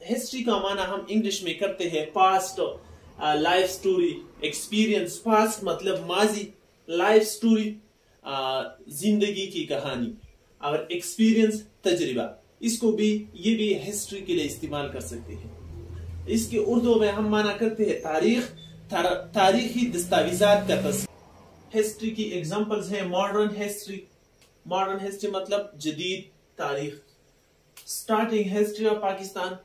History का माना हम इंग्लिश में करते हैं past, life story, experience. Past मतलब माजी, लाइफ स्टोरी जिंदगी की कहानी, और एक्सपीरियंस तजर्बा। इसको भी ये भी हिस्ट्री के लिए इस्तेमाल कर सकते हैं। इसके उर्दू में हम माना करते हैं तारीख, तारीखी दस्तावेजात का तस्वीर। हिस्ट्री की एग्जांपल्स हैं मॉडर्न हिस्ट्री। मॉडर्न हिस्ट्री मतलब जदीद तारीख। Starting history of Pakistan,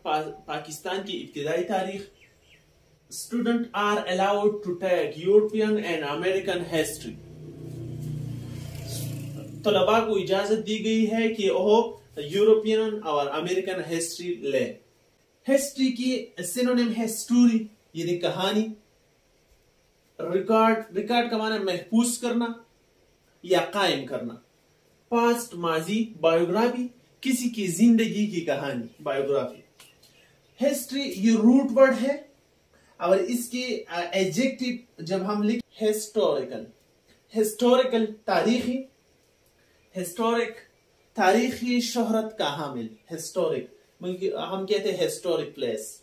Pakistan की इब्तिदाई तारीख। Student are allowed to take European and American history. तलबा को इजाजत दी गई है कि वो यूरोपियन और अमेरिकन हिस्ट्री ले। हिस्ट्री की सिनोनिम है स्टोरी, यानी कहानी। रिकॉर्ड का माना महफूज करना या कायम करना। पास्ट माजी, बायोग्राफी, किसी की जिंदगी की कहानी, बायोग्राफी। हिस्ट्री ये रूट वर्ड है, और इसके एडजेक्टिव जब हम लिख हिस्टोरिकल, हिस्टोरिकल तारीखी, हिस्टोरिक तारीखी शोहरत का हामिल, हिस्टोरिक हम कहते हैं हिस्टोरिक प्लेस।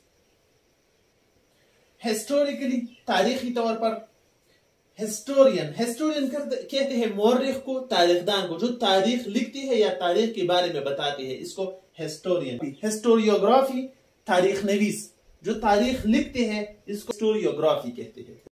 हिस्टोरिकली तारीखी तौर पर। हिस्टोरियन, हिस्टोरियन कहते हैं मौर्रिख को, तारीखदान को, जो तारीख लिखती है या तारीख के बारे में बताती है, इसको हिस्टोरियन। हिस्टोरियोग्राफी तारीख नवीस, जो तारीख लिखते हैं, इसको हिस्टोरियोग्राफी कहते हैं।